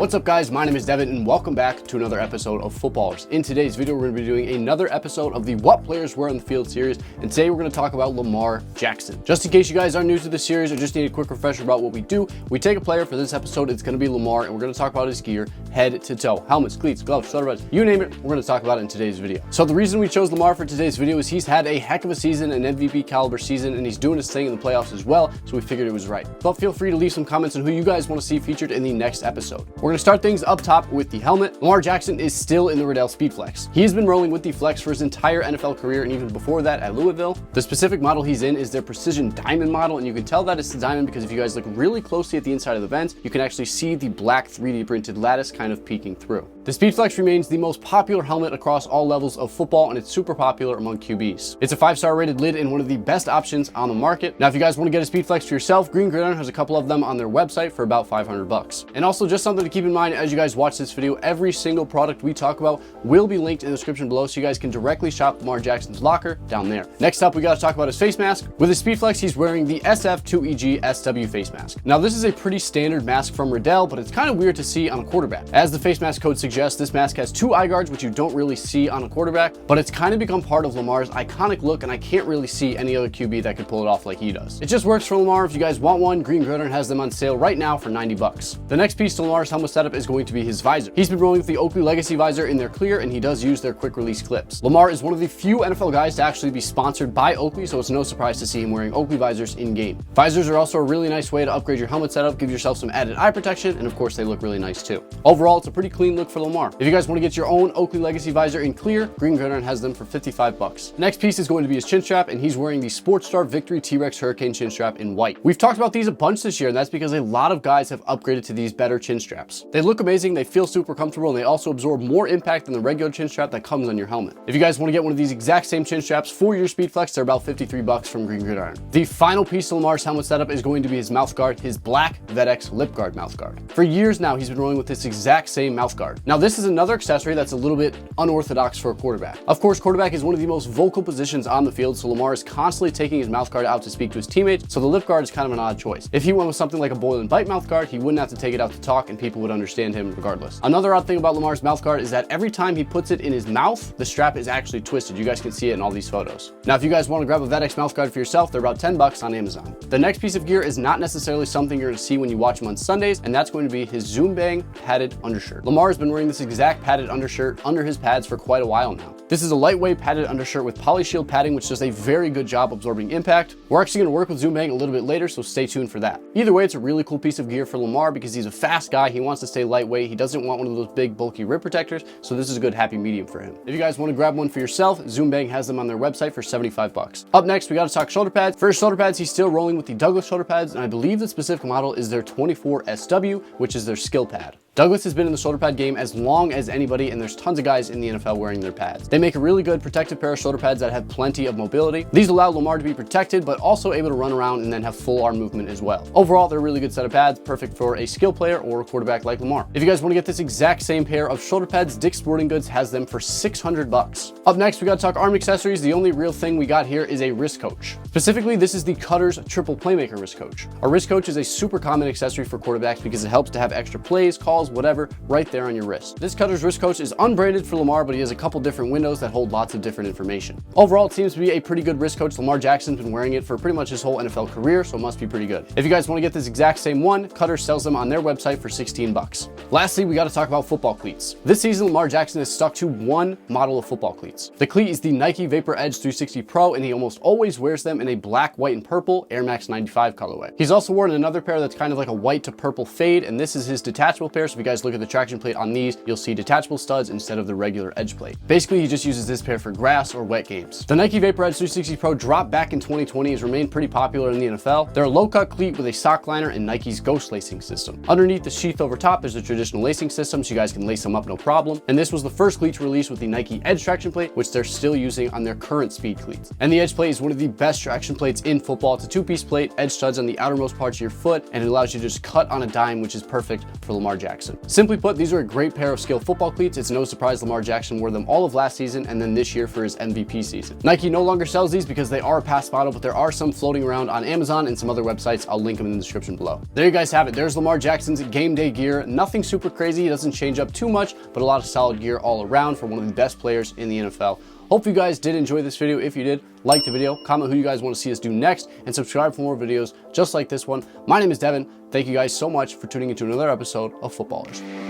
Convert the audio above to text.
What's up guys, my name is Devin and welcome back to another episode of Footballrs. In today's video, we're going to be doing another episode of the What Players Were on the Field series, and today we're going to talk about Lamar Jackson. Just in case you guys are new to the series or just need a quick refresher about what we do, we take a player. For this episode, it's going to be Lamar, and we're going to talk about his gear head to toe. Helmets, cleats, gloves, shoulder pads, you name it, we're going to talk about it in today's video. So the reason we chose Lamar for today's video is he's had a heck of a season, an MVP caliber season, and he's doing his thing in the playoffs as well, so we figured it was right. But feel free to leave some comments on who you guys want to see featured in the next episode. We're going to start things up top with the helmet. Lamar Jackson is still in the Riddell Speed Flex. He's been rolling with the Flex for his entire NFL career and even before that at Louisville. The specific model he's in is their Precision Diamond model, and you can tell that it's the diamond because if you guys look really closely at the inside of the vents, you can actually see the black 3D printed lattice kind of peeking through. The Speed Flex remains the most popular helmet across all levels of football, and it's super popular among QBs. It's a 5-star rated lid and one of the best options on the market. Now, if you guys want to get a Speed Flex for yourself, Green Gridiron has a couple of them on their website for about $500. And also just something to keep in mind as you guys watch this video, every single product we talk about will be linked in the description below, so you guys can directly shop Lamar Jackson's locker down there. Next up, we got to talk about his face mask. With his Speed Flex, he's wearing the SF2EG SW face mask. Now, this is a pretty standard mask from Riddell, but it's kind of weird to see on a quarterback. As the face mask code suggests, this mask has 2 eye guards, which you don't really see on a quarterback, but it's kind of become part of Lamar's iconic look, and I can't really see any other QB that could pull it off like he does. It just works for Lamar. If you guys want one, Green Gridiron has them on sale right now for $90. The next piece to Lamar's helmet setup is going to be his visor. He's been rolling with the Oakley Legacy visor in their clear, and he does use their quick release clips. Lamar is one of the few NFL guys to actually be sponsored by Oakley, so it's no surprise to see him wearing Oakley visors in game. Visors are also a really nice way to upgrade your helmet setup, give yourself some added eye protection, and of course they look really nice too. Overall, it's a pretty clean look for Lamar. If you guys want to get your own Oakley Legacy visor in clear, Green Gridiron has them for $55. Next piece is going to be his chin strap, and he's wearing the Sportstar Victory T-Rex Hurricane chin strap in white. We've talked about these a bunch this year, and that's because a lot of guys have upgraded to these better chin straps. They look amazing, they feel super comfortable, and they also absorb more impact than the regular chin strap that comes on your helmet. If you guys want to get one of these exact same chin straps for your Speed Flex, they're about $53 from Green Gridiron. The final piece to Lamar's helmet setup is going to be his mouth guard, his black VetX lip guard mouth guard. For years now, he's been rolling with this exact same mouth guard. Now, this is another accessory that's a little bit unorthodox for a quarterback. Of course, quarterback is one of the most vocal positions on the field, so Lamar is constantly taking his mouth guard out to speak to his teammates, so the lip guard is kind of an odd choice. If he went with something like a boil and bite mouth guard, he wouldn't have to take it out to talk, and people would understand him regardless. Another odd thing about Lamar's mouth guard is that every time he puts it in his mouth, the strap is actually twisted. You guys can see it in all these photos. Now, if you guys want to grab a VetX mouth guard for yourself, they're about $10 on Amazon. The next piece of gear is not necessarily something you're going to see when you watch him on Sundays, and that's going to be his Zoom Bang padded undershirt. Lamar has been wearing this exact padded undershirt under his pads for quite a while now. This is a lightweight padded undershirt with polyshield padding, which does a very good job absorbing impact. We're actually going to work with Zoom Bang a little bit later, so stay tuned for that. Either way, it's a really cool piece of gear for Lamar because he's a fast guy. He wants to stay lightweight. He doesn't want one of those big bulky rib protectors, so this is a good happy medium for him. If you guys want to grab one for yourself, Zoom Bang has them on their website for $75. Up next, we got to talk shoulder pads. For his shoulder pads, he's still rolling with the Douglas shoulder pads, and I believe the specific model is their 24SW, which is their skill pad. Douglas has been in the shoulder pad game as long as anybody, and there's tons of guys in the NFL wearing their pads. They make a really good protective pair of shoulder pads that have plenty of mobility. These allow Lamar to be protected, but also able to run around and then have full arm movement as well. Overall, they're a really good set of pads, perfect for a skill player or a quarterback like Lamar. If you guys want to get this exact same pair of shoulder pads, Dick's Sporting Goods has them for $600. Up next, we got to talk arm accessories. The only real thing we got here is a wrist coach. Specifically, this is the Cutter's Triple Playmaker wrist coach. A wrist coach is a super common accessory for quarterbacks because it helps to have extra plays, calls, whatever, right there on your wrist. This Cutter's wrist coach is unbranded for Lamar, but he has a couple different windows that hold lots of different information. Overall, it seems to be a pretty good wrist coach. Lamar Jackson's been wearing it for pretty much his whole NFL career, so it must be pretty good. If you guys want to get this exact same one, Cutter sells them on their website for $16. Lastly, we got to talk about football cleats. This season, Lamar Jackson is stuck to one model of football cleats. The cleat is the Nike Vapor Edge 360 Pro, and he almost always wears them in a black, white, and purple Air Max 95 colorway. He's also worn another pair that's kind of like a white to purple fade, and this is his detachable pair, so if you guys look at the traction plate on these, you'll see detachable studs instead of the regular edge plate. Basically, he just uses this pair for grass or wet games. The Nike Vapor Edge 360 Pro dropped back in 2020, has remained pretty popular in the NFL. They're a low-cut cleat with a sock liner and Nike's Ghost lacing system. Underneath the sheath over top, there's a traditional lacing system, so you guys can lace them up no problem. And this was the first cleat to release with the Nike Edge traction plate, which they're still using on their current speed cleats. And the Edge plate is one of the best traction plates in football. It's a 2-piece plate, edge studs on the outermost parts of your foot, and it allows you to just cut on a dime, which is perfect for Lamar Jackson. Jackson. Simply put, these are a great pair of scale football cleats. It's no surprise Lamar Jackson wore them all of last season and then this year for his MVP season. Nike no longer sells these because they are a past model, but there are some floating around on Amazon and some other websites. I'll link them in the description below. There you guys have it. There's Lamar Jackson's game day gear. Nothing super crazy. He doesn't change up too much, but a lot of solid gear all around for one of the best players in the NFL. Hope you guys did enjoy this video. If you did, like the video, comment who you guys want to see us do next, and subscribe for more videos just like this one. My name is Devin. Thank you guys so much for tuning into another episode of Footballrs.